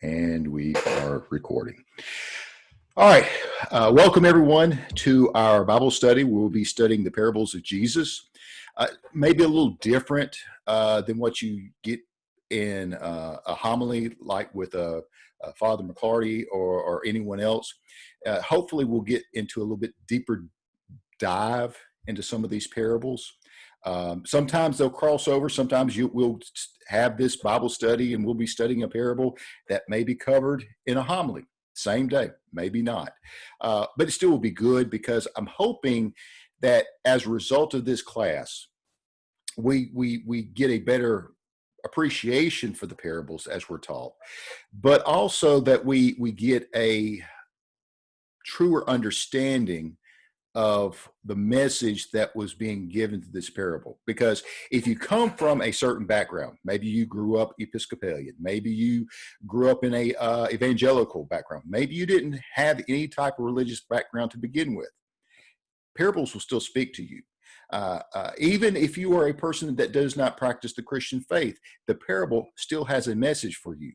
And we are recording. All right. Welcome, everyone, to our Bible study. We'll be studying the parables of Jesus. Maybe a little different than what you get in a homily, like with Father McClarty or anyone else. Hopefully, we'll get into a little bit deeper dive into some of these parables. Sometimes they'll cross over. Sometimes we'll have this Bible study and we'll be studying a parable that may be covered in a homily. Same day, maybe not. But it still will be good because I'm hoping that as a result of this class, we get a better appreciation for the parables as we're taught, but also that we get a truer understanding of the message that was being given to this parable. Because if you come from a certain background, maybe you grew up Episcopalian, maybe you grew up in a evangelical background, maybe you didn't have any type of religious background to begin with, parables will still speak to you. Even if you are a person that does not practice the Christian faith, the parable still has a message for you.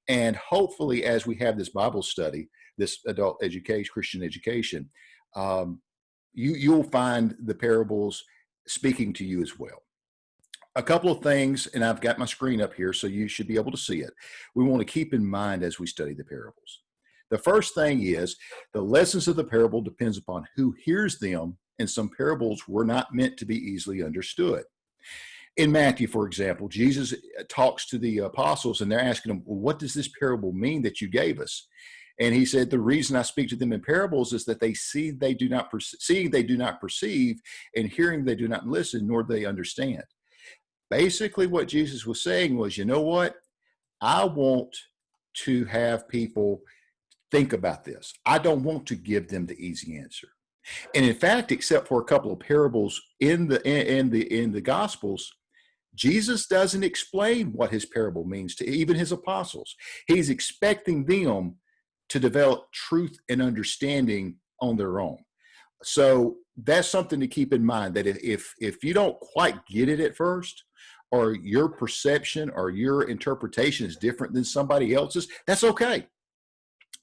And hopefully, as we have this Bible study, this adult education, Christian education, you'll find the parables speaking to you as well. A couple of things, and I've got my screen up here, so you should be able to see it. We want to keep in mind as we study the parables. The first thing is the lessons of the parable depends upon who hears them, and some parables were not meant to be easily understood. In Matthew, for example, Jesus talks to the apostles, and they're asking them, well, what does this parable mean that you gave us? And he said, the reason I speak to them in parables is that seeing they do not perceive, and hearing they do not listen, nor do they understand. Basically, what Jesus was saying was, you know what? I want to have people think about this. I don't want to give them the easy answer. And in fact, except for a couple of parables in the Gospels, Jesus doesn't explain what his parable means to even his apostles. He's expecting them to develop truth and understanding on their own. So that's something to keep in mind, that if you don't quite get it at first, or your perception or your interpretation is different than somebody else's, that's okay.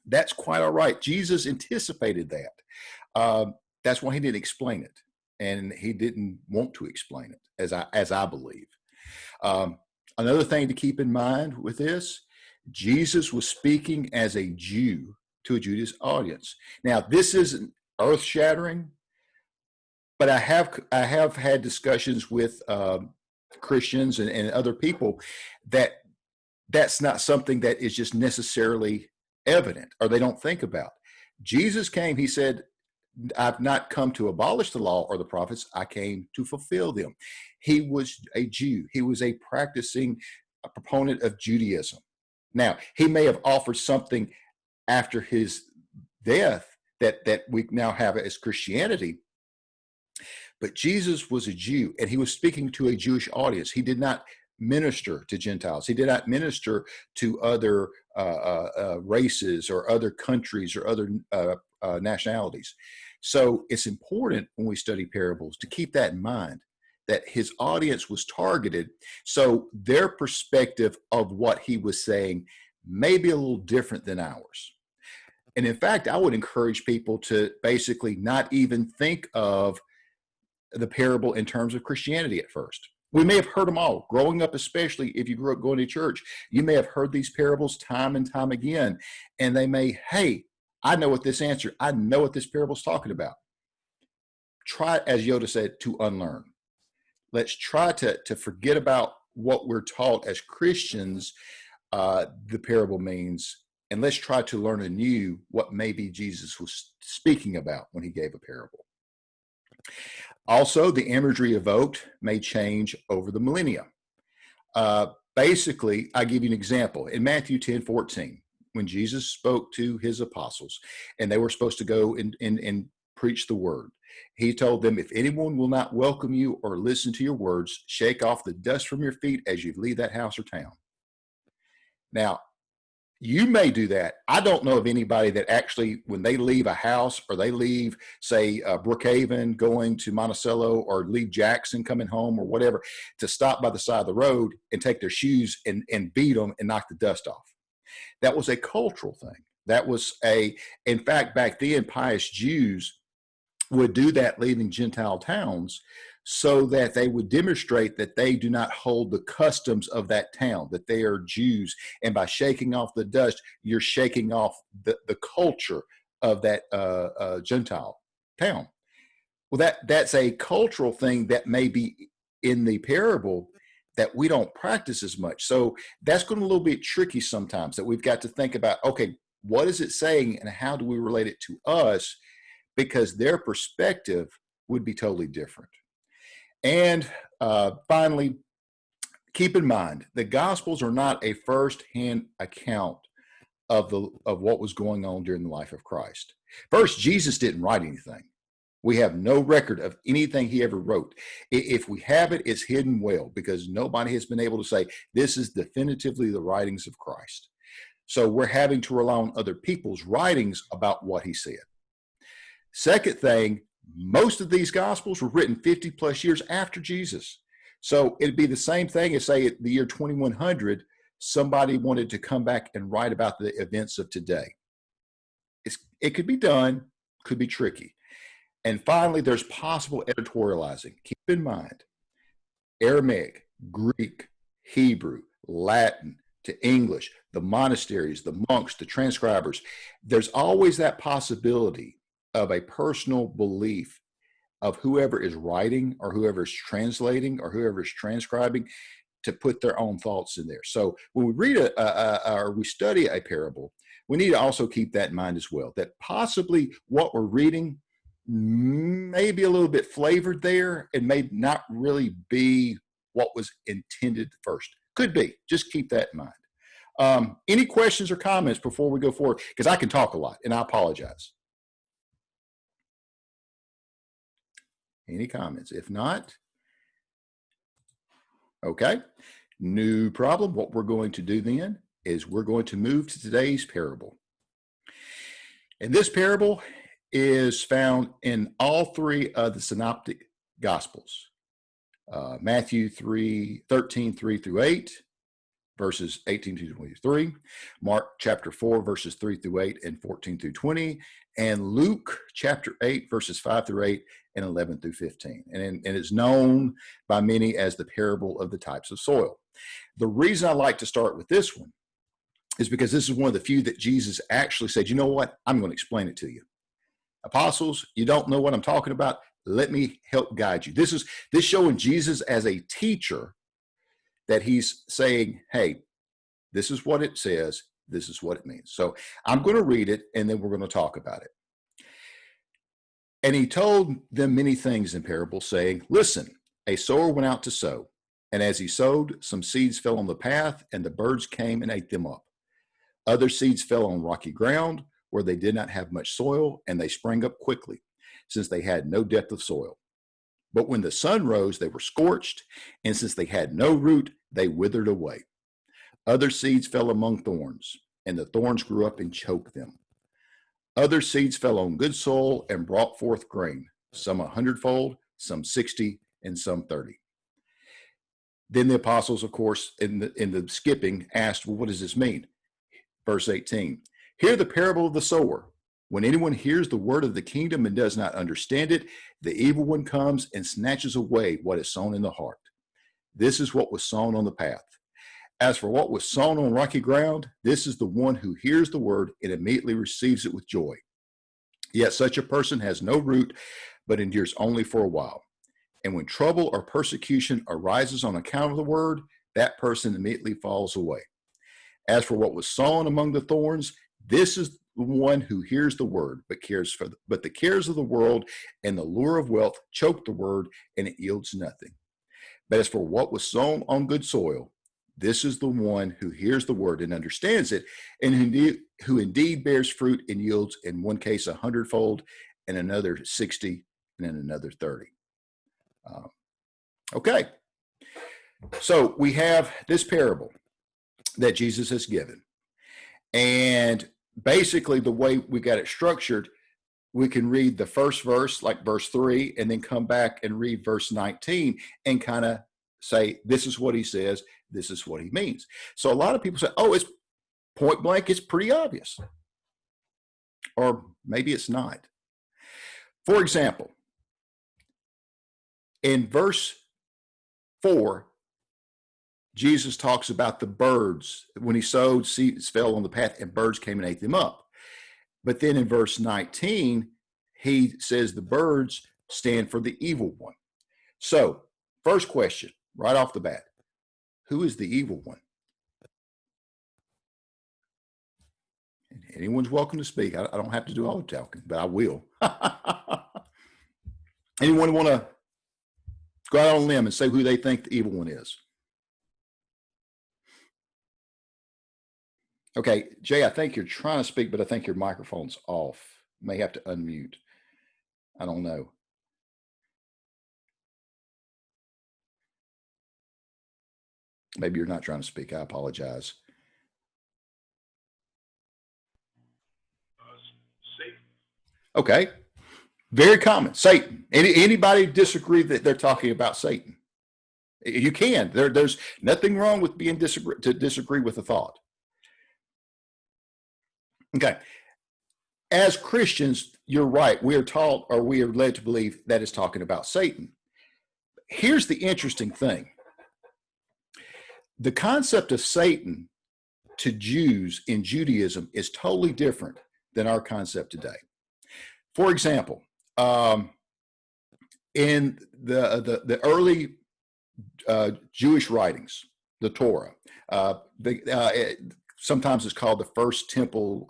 That's quite all right. Jesus anticipated that. That's why he didn't explain it, and he didn't want to explain it, as I believe. Another thing to keep in mind with this, Jesus was speaking as a Jew to a Jewish audience. Now, this isn't earth-shattering, but I have had discussions with Christians and other people that's not something that is just necessarily evident or they don't think about. Jesus came, he said, I've not come to abolish the law or the prophets, I came to fulfill them. He was a Jew. He was a practicing proponent of Judaism. Now, he may have offered something after his death that we now have as Christianity, but Jesus was a Jew, and he was speaking to a Jewish audience. He did not minister to Gentiles. He did not minister to other races or other countries or other nationalities. So it's important when we study parables to keep that in mind, that his audience was targeted. So their perspective of what he was saying may be a little different than ours. And in fact, I would encourage people to basically not even think of the parable in terms of Christianity at first. We may have heard them all. Growing up, especially if you grew up going to church, you may have heard these parables time and time again. And they may, hey, I know what this parable is talking about. Try, as Yoda said, to unlearn. Let's try to forget about what we're taught as Christians, the parable means, and let's try to learn anew what maybe Jesus was speaking about when he gave a parable. Also, the imagery evoked may change over the millennia. Basically, I'll give you an example. In Matthew 10:14, when Jesus spoke to his apostles, and they were supposed to go and preach the word, he told them, if anyone will not welcome you or listen to your words, shake off the dust from your feet as you leave that house or town. Now, you may do that. I don't know of anybody that actually, when they leave a house or they leave, say, Brookhaven going to Monticello, or leave Jackson coming home or whatever, to stop by the side of the road and take their shoes and beat them and knock the dust off. That was a cultural thing. That was in fact, back then, pious Jews would do that, leaving Gentile towns, so that they would demonstrate that they do not hold the customs of that town, that they are Jews. And by shaking off the dust, you're shaking off the culture of that Gentile town. Well, that's a cultural thing that may be in the parable that we don't practice as much. So that's going to be a little bit tricky sometimes, that we've got to think about, okay, what is it saying and how do we relate it to us? Because their perspective would be totally different. And finally, keep in mind, the Gospels are not a first-hand account of what was going on during the life of Christ. First, Jesus didn't write anything. We have no record of anything he ever wrote. If we have it, it's hidden well, because nobody has been able to say, this is definitively the writings of Christ. So we're having to rely on other people's writings about what he said. Second thing, most of these Gospels were written 50 plus years after Jesus. So it'd be the same thing as, say, at the year 2100, somebody wanted to come back and write about the events of today. It could be done, could be tricky. And finally, there's possible editorializing. Keep in mind, Aramaic, Greek, Hebrew, Latin to English, the monasteries, the monks, the transcribers, there's always that possibility of a personal belief of whoever is writing or whoever is translating or whoever is transcribing to put their own thoughts in there. So when we read or we study a parable, we need to also keep that in mind as well, that possibly what we're reading may be a little bit flavored there and may not really be what was intended first. Could be. Just keep that in mind. Any questions or comments before we go forward? Because I can talk a lot, and I apologize. Any comments? If not, okay. No problem. What we're going to do then is we're going to move to today's parable. And this parable is found in all three of the synoptic gospels. Matthew 13, 3 through 8, verses 18 to 23, Mark chapter 4, verses 3 through 8 and 14 through 20, and Luke chapter 8, verses 5 through 8 and 11 through 15. And it's known by many as the parable of the types of soil. The reason I like to start with this one is because this is one of the few that Jesus actually said, you know what, I'm going to explain it to you. Apostles, you don't know what I'm talking about. Let me help guide you. This showing Jesus as a teacher, that he's saying, hey, this is what it says. This is what it means. So I'm going to read it, and then we're going to talk about it. And he told them many things in parables, saying, listen, a sower went out to sow. And as he sowed, some seeds fell on the path, and the birds came and ate them up. Other seeds fell on rocky ground, where they did not have much soil, and they sprang up quickly, since they had no depth of soil. But when the sun rose, they were scorched, and since they had no root, they withered away. Other seeds fell among thorns, and the thorns grew up and choked them. Other seeds fell on good soil and brought forth grain, some 100-fold, some 60, and some 30. Then the apostles, of course, in the skipping, asked, well, what does this mean? Verse 18, hear the parable of the sower. When anyone hears the word of the kingdom and does not understand it, the evil one comes and snatches away what is sown in the heart. This is what was sown on the path. As for what was sown on rocky ground, this is the one who hears the word and immediately receives it with joy. Yet such a person has no root, but endures only for a while. And when trouble or persecution arises on account of the word, that person immediately falls away. As for what was sown among the thorns, this is the one who hears the word, but the cares of the world and the lure of wealth choke the word, and it yields nothing. But as for what was sown on good soil, this is the one who hears the word and understands it, and who indeed bears fruit and yields, in one case 100-fold, in another 60, and in another 30. Okay, so we have this parable that Jesus has given. And basically the way we got it structured, we can read the first verse, like verse 3, and then come back and read verse 19 and kind of say, this is what he says, this is what he means. So a lot of people say, oh, Point blank, it's pretty obvious. Or maybe it's not. For example, in verse 4, Jesus talks about the birds. When he sowed, seeds fell on the path and birds came and ate them up. But then in verse 19, he says the birds stand for the evil one. So, first question, right off the bat, who is the evil one? Anyone's welcome to speak. I don't have to do all the talking, but I will. Anyone want to go out on a limb and say who they think the evil one is? Okay, Jay, I think you're trying to speak, but I think your microphone's off. You may have to unmute. I don't know. Maybe you're not trying to speak. I apologize. Satan. Okay. Very common. Satan. Anybody disagree that they're talking about Satan? You can. There's nothing wrong with being disagree with a thought. Okay. As Christians, you're right. We are taught, or we are led to believe that it's talking about Satan. Here's the interesting thing. The concept of Satan to Jews in Judaism is totally different than our concept today. For example, in the early Jewish writings, the Torah, sometimes it's called the first temple.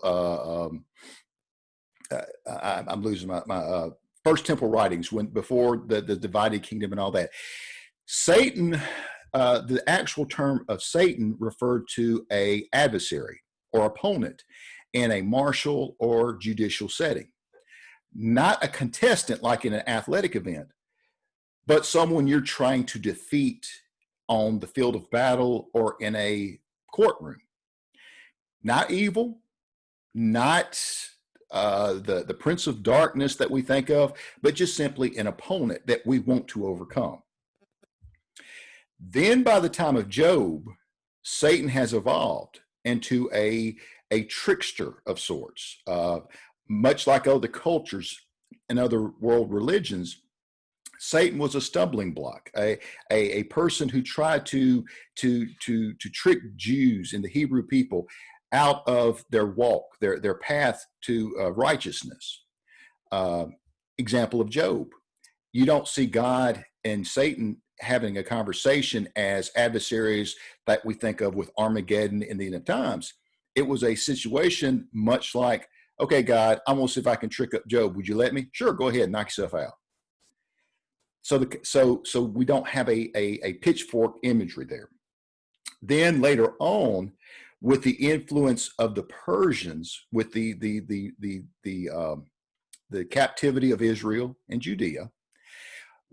I'm losing my first temple writings before the divided kingdom and all that. Satan, the actual term of Satan referred to a adversary or opponent in a martial or judicial setting. Not a contestant like in an athletic event, but someone you're trying to defeat on the field of battle or in a courtroom. Not evil, not the prince of darkness that we think of, but just simply an opponent that we want to overcome. Then by the time of Job, Satan has evolved into a trickster of sorts. Much like other cultures and other world religions, Satan was a stumbling block, a person who tried to trick Jews and the Hebrew people out of their walk, their path to righteousness. Example of Job. You don't see God and Satan having a conversation as adversaries that we think of with Armageddon in the end of times. It was a situation much like, okay, God, I'm going to see if I can trick up Job. Would you let me? Sure, go ahead, knock yourself out. So we don't have a pitchfork imagery there. Then later on, with the influence of the Persians, with the captivity of Israel and Judea,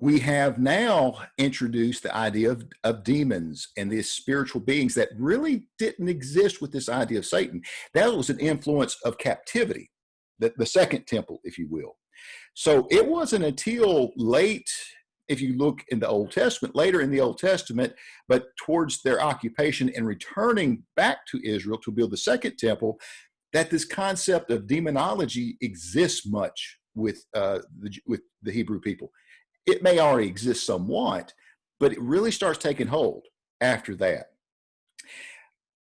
we have now introduced the idea of demons and these spiritual beings that really didn't exist with this idea of Satan. That was an influence of captivity, the second temple, if you will. So it wasn't until late, if you look in the Old Testament, later in the Old Testament, but towards their occupation and returning back to Israel to build the second temple, that this concept of demonology exists much with the Hebrew people. It may already exist somewhat, but it really starts taking hold after that.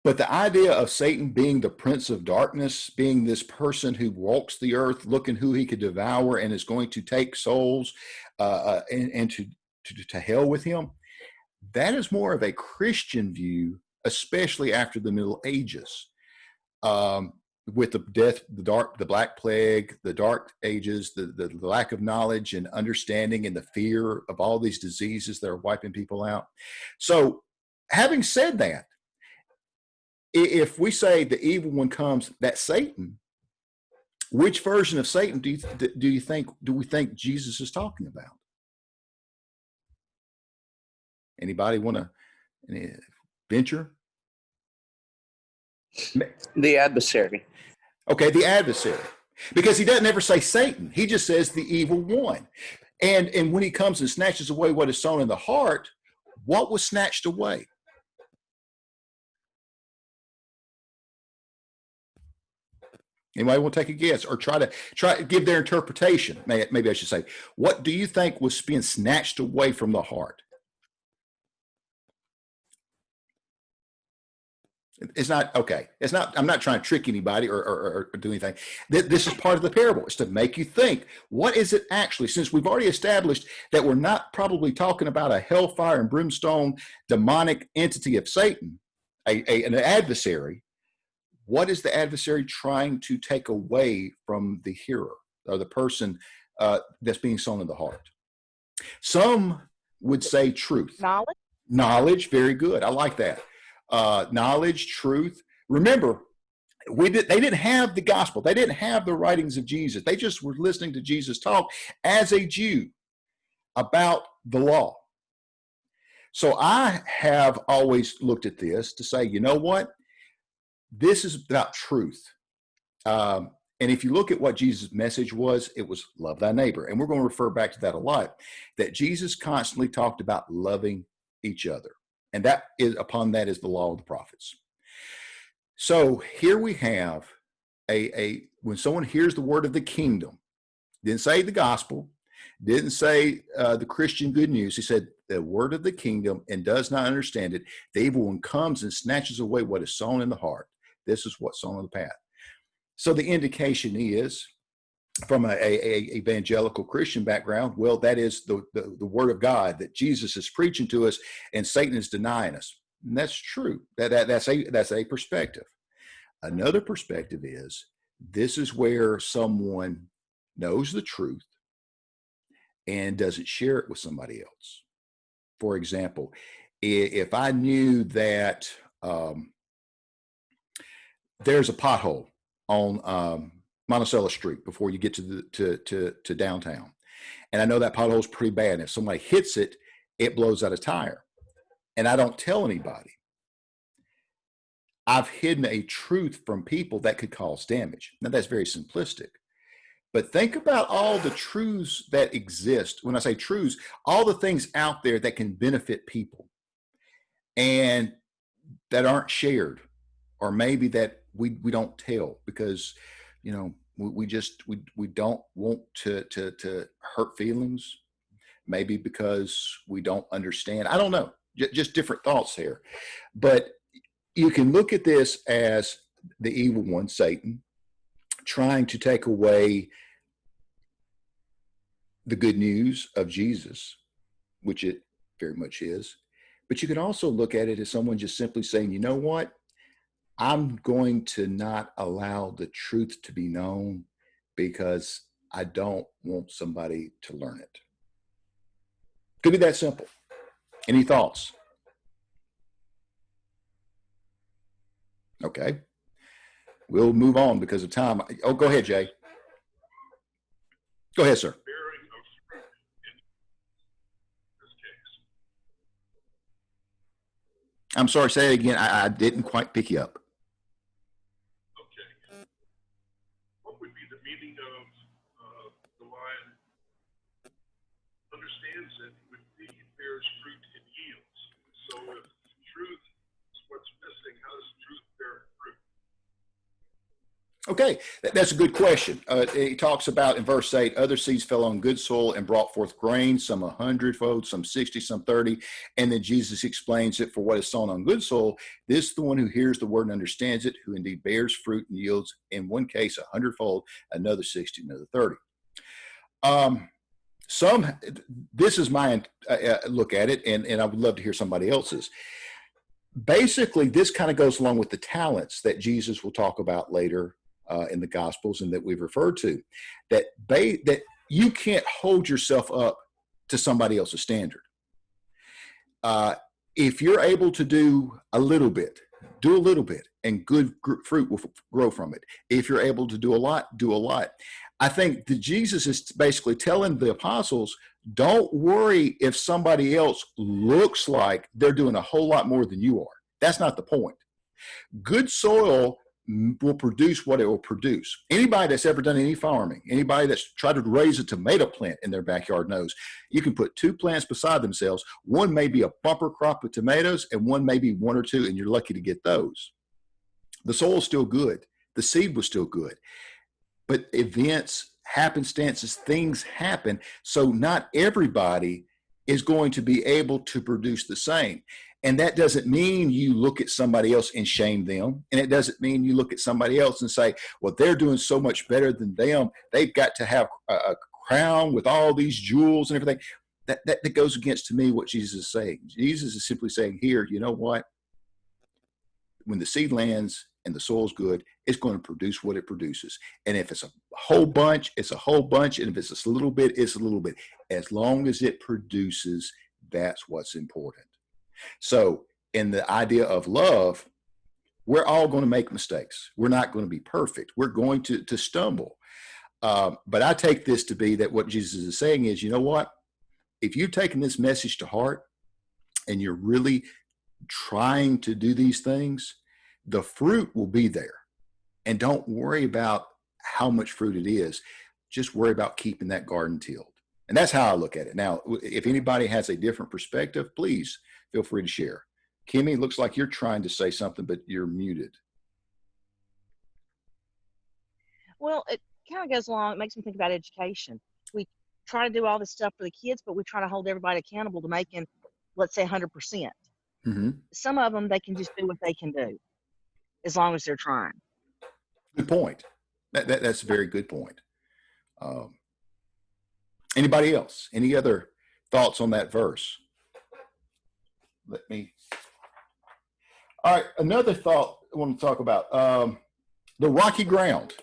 But the idea of Satan being the prince of darkness, being this person who walks the earth looking who he could devour and is going to take souls and to hell with him, that is more of a Christian view, especially after the Middle Ages. With the death, the Black Plague, the Dark Ages, the lack of knowledge and understanding and the fear of all these diseases that are wiping people out. So having said that, if we say the evil one comes, that's Satan, which version of Satan do we think Jesus is talking about? Anybody want to venture? The adversary. Okay, the adversary. Because he doesn't ever say Satan. He just says the evil one. And when he comes and snatches away what is sown in the heart, what was snatched away? Anybody want to take a guess or try to give their interpretation? Maybe I should say, what do you think was being snatched away from the heart? It's not okay. It's not. I'm not trying to trick anybody or do anything. This is part of the parable. It's to make you think. What is it actually? Since we've already established that we're not probably talking about a hellfire and brimstone demonic entity of Satan, an adversary. What is the adversary trying to take away from the hearer or the person that's being sown in the heart? Some would say truth. Knowledge. Knowledge, very good. I like that. Knowledge, truth. Remember, they didn't have the gospel. They didn't have the writings of Jesus. They just were listening to Jesus talk as a Jew about the law. So I have always looked at this to say, you know what? This is about truth. And if you look at what Jesus' message was, it was love thy neighbor. And we're going to refer back to that a lot, that Jesus constantly talked about loving each other. And that is, upon that is the law of the prophets. So here we have when someone hears the word of the kingdom, didn't say the gospel, didn't say the Christian good news. He said the word of the kingdom and does not understand it. The evil one comes and snatches away what is sown in the heart. This is what's sown on the path. So the indication is, from a evangelical Christian background, well, that is the word of God that Jesus is preaching to us, and Satan is denying us. And that's true. That's a perspective. Another perspective is this is where someone knows the truth and doesn't share it with somebody else. For example, if I knew that there's a pothole on Monticello Street before you get to downtown, and I know that pothole is pretty bad, and if somebody hits it, it blows out a tire, and I don't tell anybody, I've hidden a truth from people that could cause damage. Now, that's very simplistic. But think about all the truths that exist. When I say truths, all the things out there that can benefit people and that aren't shared, or maybe that we don't tell because, you know, we don't want to hurt feelings, maybe because we don't understand. I don't know, just different thoughts here. But you can look at this as the evil one, Satan, trying to take away the good news of Jesus, which it very much is. But you can also look at it as someone just simply saying, you know what? I'm going to not allow the truth to be known because I don't want somebody to learn it. Could be that simple. Any thoughts? Okay. We'll move on because of time. Oh, go ahead, Jay. Go ahead, sir. I'm sorry, say it again. I didn't quite pick you up. Okay. What would be the meaning of the line, understands that with seed bears fruit and yields? So if truth is what's missing, how does truth bear fruit? Okay, that's a good question. He talks about in verse 8, other seeds fell on good soil and brought forth grain, some 100-fold, some 60, some 30. And then Jesus explains it for what is sown on good soil. This is the one who hears the word and understands it, who indeed bears fruit and yields, in one case 100-fold, another 60, another 30. This is my look at it, and I would love to hear somebody else's. Basically, this kind of goes along with the talents that Jesus will talk about later in the Gospels and that we've referred to, that you can't hold yourself up to somebody else's standard. If you're able to do a little bit, and good fruit will grow from it. If you're able to do a lot, do a lot. I think that Jesus is basically telling the apostles, don't worry if somebody else looks like they're doing a whole lot more than you are. That's not the point. Good soil will produce what it will produce. Anybody that's ever done any farming, anybody that's tried to raise a tomato plant in their backyard knows you can put two plants beside themselves. One may be a bumper crop of tomatoes and one may be one or two, and you're lucky to get those. The soil's still good. The seed was still good. But events, happenstances, things happen. So not everybody is going to be able to produce the same. And that doesn't mean you look at somebody else and shame them. And it doesn't mean you look at somebody else and say, well, they're doing so much better than them. They've got to have a crown with all these jewels and everything. That goes against, to me, what Jesus is saying. Jesus is simply saying here, you know what? When the seed lands and the soil's good, it's going to produce what it produces. And if it's a whole bunch, it's a whole bunch. And if it's a little bit, it's a little bit. As long as it produces, that's what's important. So in the idea of love, we're all going to make mistakes. We're not going to be perfect. We're going to stumble. But I take this to be that what Jesus is saying is, you know what? If you've taken this message to heart and you're really trying to do these things, the fruit will be there. And don't worry about how much fruit it is. Just worry about keeping that garden tilled. And that's how I look at it. Now, if anybody has a different perspective, please feel free to share. Kimmy, looks like you're trying to say something, but you're muted. Well, it kind of goes along. It makes me think about education. We try to do all this stuff for the kids, but we try to hold everybody accountable to making, let's say, 100%. Mm-hmm. Some of them, they can just do what they can do as long as they're trying. Good point. That's a very good point. Anybody else? Any other thoughts on that verse? All right, another thought I want to talk about. The rocky ground.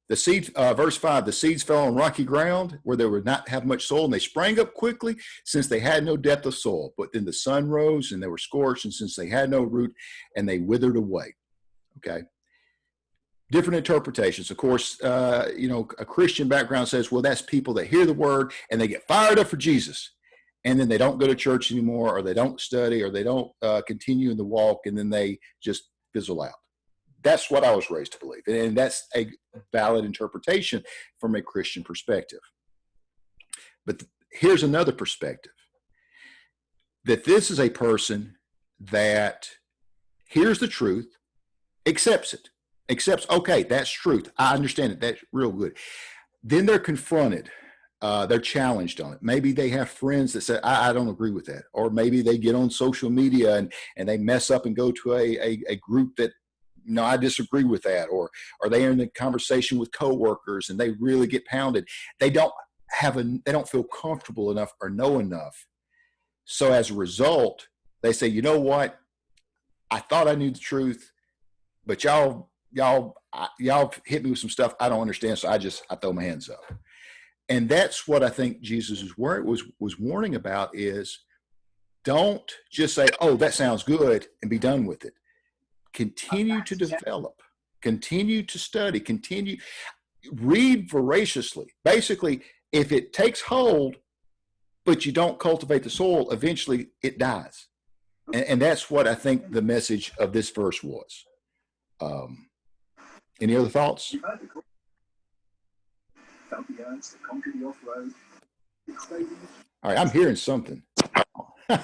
The seed, verse 5, the seeds fell on rocky ground where they would not have much soil, and they sprang up quickly since they had no depth of soil. But then the sun rose, and they were scorched, and since they had no root, and they withered away. Okay. Different interpretations. Of course, a Christian background says, well, that's people that hear the word, and they get fired up for Jesus. And then they don't go to church anymore, or they don't study, or they don't continue in the walk, and then they just fizzle out. That's what I was raised to believe. And that's a valid interpretation from a Christian perspective. But here's another perspective, that this is a person that hears the truth, accepts, okay, that's truth. I understand it. That's real good. Then they're confronted. They're challenged on it. Maybe they have friends that say, I don't agree with that. Or maybe they get on social media and they mess up and go to a group that, no, I disagree with that. Or they're in a conversation with coworkers and they really get pounded. They don't feel comfortable enough or know enough. So as a result, they say, you know what? I thought I knew the truth, but y'all hit me with some stuff I don't understand. So I throw my hands up. And that's what I think Jesus was warning about is, don't just say, oh, that sounds good, and be done with it. Continue to develop, continue to study, read voraciously. Basically, if it takes hold, but you don't cultivate the soil, eventually it dies. And that's what I think the message of this verse was. Any other thoughts? All right, I'm hearing something. It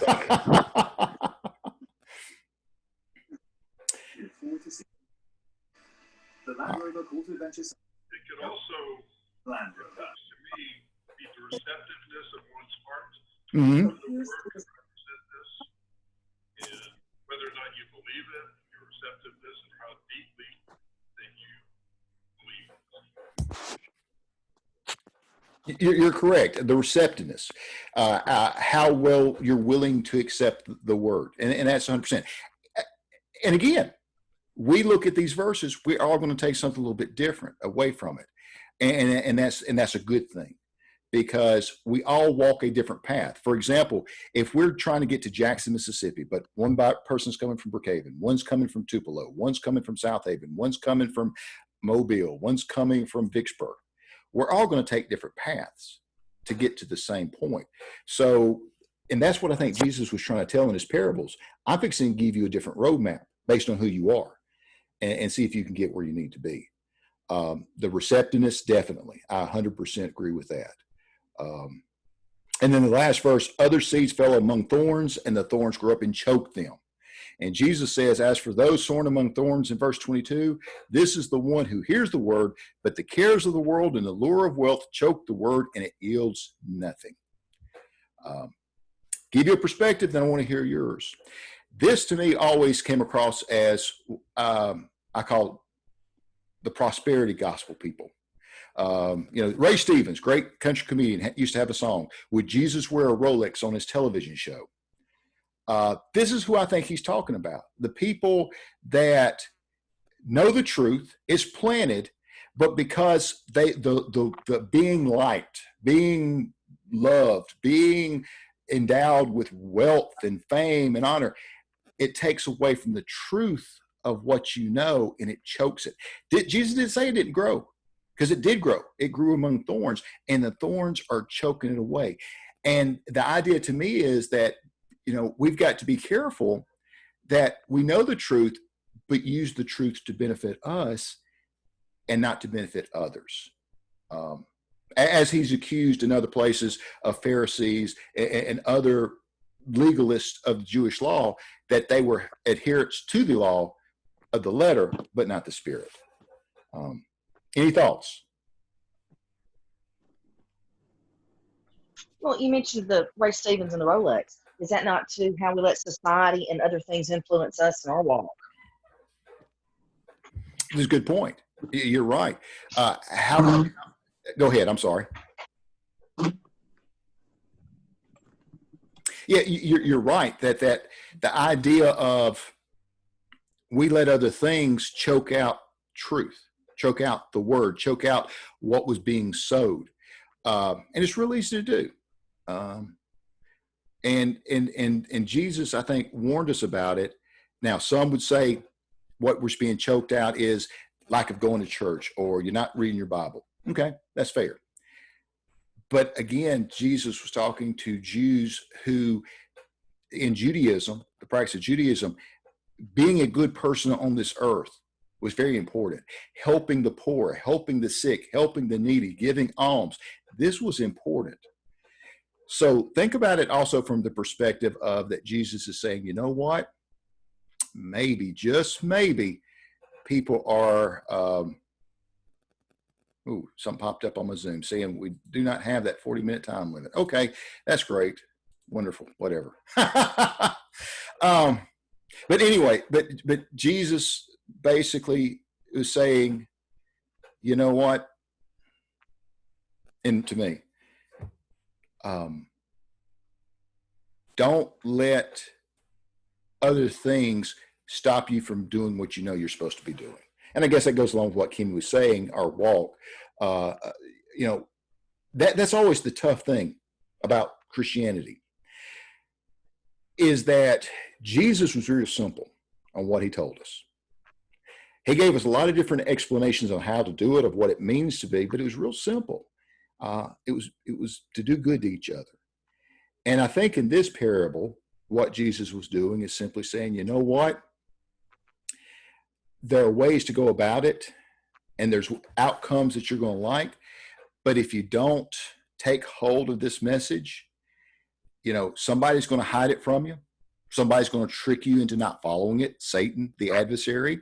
could also, to me, be the receptiveness of one's heart. Mm-hmm. The word represents this, and whether or not you believe it, your receptiveness and how deeply that you believe. You're correct. The receptiveness, how well you're willing to accept the word, and that's 100%. And again, we look at these verses, we are going to take something a little bit different away from it, and that's a good thing, because we all walk a different path. For example, if we're trying to get to Jackson, Mississippi, but one person's coming from Brookhaven, one's coming from Tupelo, one's coming from South Haven, one's coming from Mobile, one's coming from Vicksburg, we're all going to take different paths to get to the same point. So, and that's what I think Jesus was trying to tell in his parables. I'm fixing to give you a different roadmap based on who you are, and see if you can get where you need to be. The receptiveness, definitely. I 100% agree with that. And then the last verse, other seeds fell among thorns, and the thorns grew up and choked them. And Jesus says, as for those sown among thorns in verse 22, this is the one who hears the word, but the cares of the world and the lure of wealth choke the word, and it yields nothing. Give you a perspective, then I want to hear yours. This to me always came across as I call the prosperity gospel people. Ray Stevens, great country comedian, used to have a song, "Would Jesus wear a Rolex on his television show?" This is who I think he's talking about. The people that know the truth is planted, but because the being liked, being loved, being endowed with wealth and fame and honor, it takes away from the truth of what you know, and it chokes it. Jesus didn't say it didn't grow, because it did grow. It grew among thorns, and the thorns are choking it away. And the idea to me is that, we've got to be careful that we know the truth, but use the truth to benefit us and not to benefit others. As he's accused in other places of Pharisees and other legalists of the Jewish law, that they were adherents to the law of the letter, but not the spirit. Any thoughts? Well, you mentioned the Ray Stevens and the Rolex. Is that not to how we let society and other things influence us in our walk? That's a good point. You're right. Go ahead. I'm sorry. Yeah, you're right. That the idea of we let other things choke out truth, choke out the word, choke out what was being sowed, and it's really easy to do. And Jesus, I think, warned us about it. Now, some would say what was being choked out is lack of going to church, or you're not reading your Bible. Okay, that's fair. But again, Jesus was talking to Jews who, in Judaism, the practice of Judaism, being a good person on this earth was very important. Helping the poor, helping the sick, helping the needy, giving alms. This was important. So think about it also from the perspective of that Jesus is saying, you know what? Maybe, just maybe, people are, something popped up on my Zoom saying we do not have that 40-minute time limit. Okay, that's great. Wonderful, whatever. But anyway, but Jesus basically is saying, you know what? And to me, don't let other things stop you from doing what you know you're supposed to be doing. And I guess that goes along with what Kim was saying, our walk. That's always the tough thing about Christianity, is that Jesus was very simple on what he told us. He gave us a lot of different explanations on how to do it, of what it means to be, but it was real simple. It was to do good to each other. And I think in this parable, what Jesus was doing is simply saying, you know what? There are ways to go about it, and there's outcomes that you're going to like. But if you don't take hold of this message, somebody's going to hide it from you. Somebody's going to trick you into not following it. Satan, the adversary.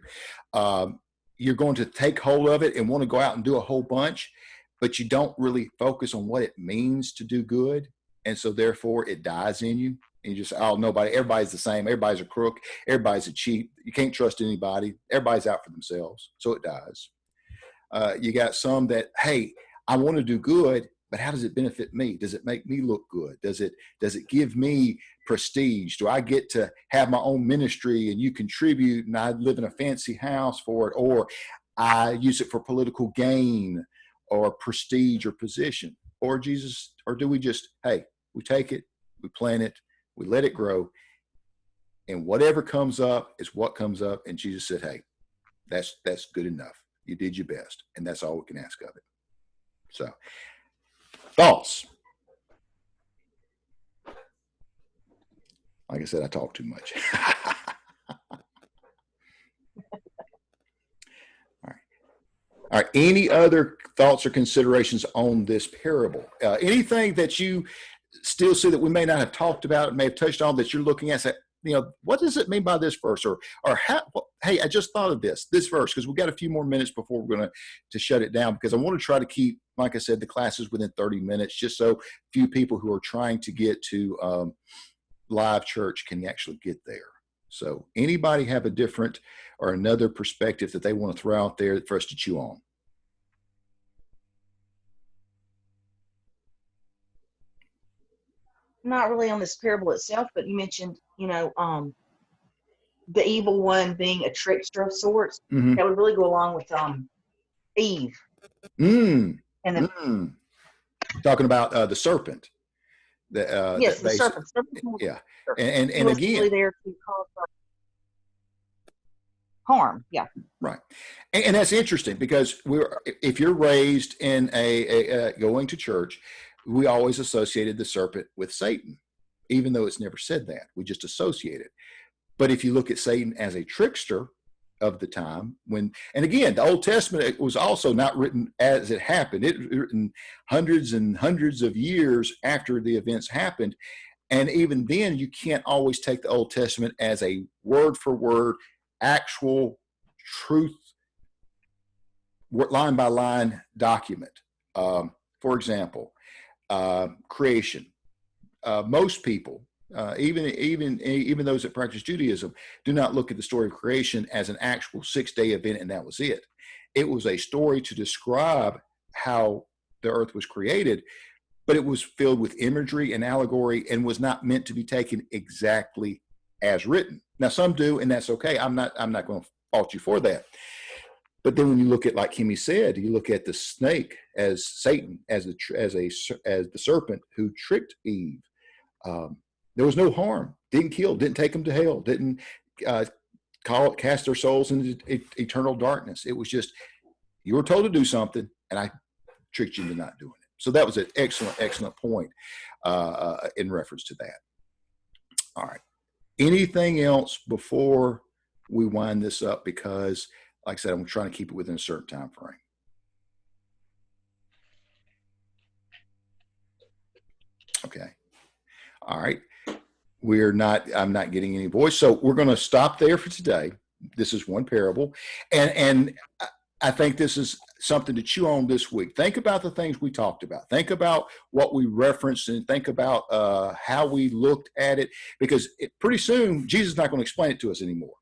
You're going to take hold of it and want to go out and do a whole bunch, but you don't really focus on what it means to do good. And so therefore it dies in you. And you just, everybody's the same. Everybody's a crook. Everybody's a cheat. You can't trust anybody. Everybody's out for themselves. So it dies. You got some that, hey, I want to do good, but how does it benefit me? Does it make me look good? Does it give me prestige? Do I get to have my own ministry and you contribute and I live in a fancy house for it? Or I use it for political gain or prestige or position? Or do we just, hey, we take it, we plant it, we let it grow, and whatever comes up is what comes up. And Jesus said, hey, that's good enough. You did your best, and that's all we can ask of it. So, thoughts? Like I said, I talk too much. All right. Any other thoughts or considerations on this parable? Anything that you still see that we may not have talked about, may have touched on, that you're looking at, say, what does it mean by this verse? Or hey, I just thought of this verse, because we've got a few more minutes before we're going to shut it down, because I want to try to keep, like I said, the classes within 30 minutes, just so few people who are trying to get to live church can actually get there. So anybody have a different or another perspective that they want to throw out there for us to chew on? Not really on this parable itself, but you mentioned, the evil one being a trickster of sorts. Mm-hmm. That would really go along with Eve. And then talking about the serpent. Yes, the serpent. Yeah, and again, really there to cause harm. Yeah, right. And that's interesting, because if you're raised in a going to church, we always associated the serpent with Satan, even though it's never said that. We just associate it. But if you look at Satan as a trickster of the time, and again, the Old Testament, it was also not written as it happened. It was written hundreds and hundreds of years after the events happened. And even then, you can't always take the Old Testament as a word for word, actual truth, line by line document. For example, creation. Most people, even those that practice Judaism, do not look at the story of creation as an actual 6-day event and that was it. It was a story to describe how the earth was created, but it was filled with imagery and allegory and was not meant to be taken exactly as written. Now, some do, and that's okay. I'm not going to fault you for that. But then when you look at, like Kimmy said, you look at the snake as Satan, as the serpent who tricked Eve. There was no harm, didn't kill, didn't take them to hell, didn't cast their souls into eternal darkness. It was just, you were told to do something, and I tricked you into not doing it. So that was an excellent point in reference to that. All right. Anything else before we wind this up? Because, like I said, I'm trying to keep it within a certain time frame. Okay. All right. I'm not getting any voice. So we're going to stop there for today. This is one parable. And I think this is something to chew on this week. Think about the things we talked about. Think about what we referenced, and think about how we looked at it, because pretty soon Jesus is not going to explain it to us anymore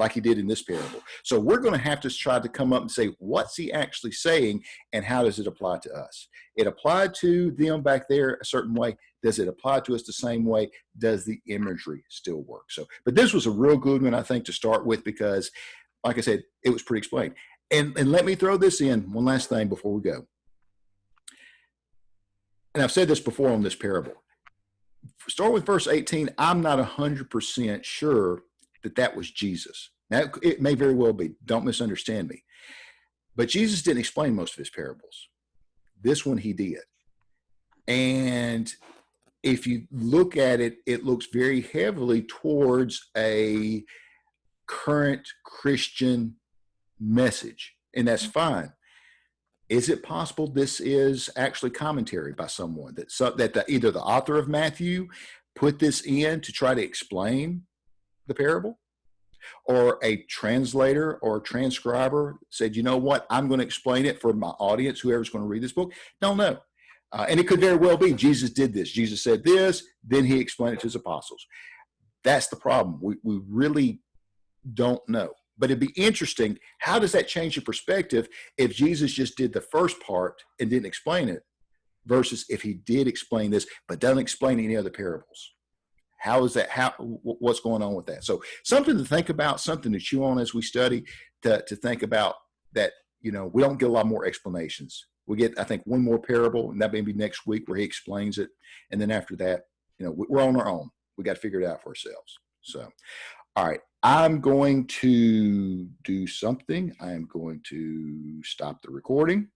like he did in this parable. So we're going to have to try to come up and say, what's he actually saying and how does it apply to us? It applied to them back there a certain way. Does it apply to us the same way? Does the imagery still work? So, but this was a real good one, I think, to start with, because, like I said, it was pretty explained. And let me throw this in, one last thing before we go. And I've said this before on this parable. Start with verse 18. I'm not 100% sure that was Jesus. Now, it may very well be. Don't misunderstand me. But Jesus didn't explain most of his parables. This one he did. And if you look at it, it looks very heavily towards a current Christian message, and that's fine. Is it possible this is actually commentary by someone that either the author of Matthew put this in to try to explain the parable, or a translator or a transcriber said, you know what, I'm going to explain it for my audience, whoever's going to read this book? Don't know. And it could very well be Jesus did this. Jesus said this, then he explained it to his apostles. That's the problem. We really don't know. But it'd be interesting, how does that change your perspective if Jesus just did the first part and didn't explain it, versus if he did explain this but doesn't explain any other parables? How is that? What's going on with that? So something to think about, something to chew on as we study, to think about that, we don't get a lot more explanations. We get, I think, one more parable, and that may be next week where he explains it. And then after that, we're on our own. We got to figure it out for ourselves. So, all right, I'm going to do something. I am going to stop the recording.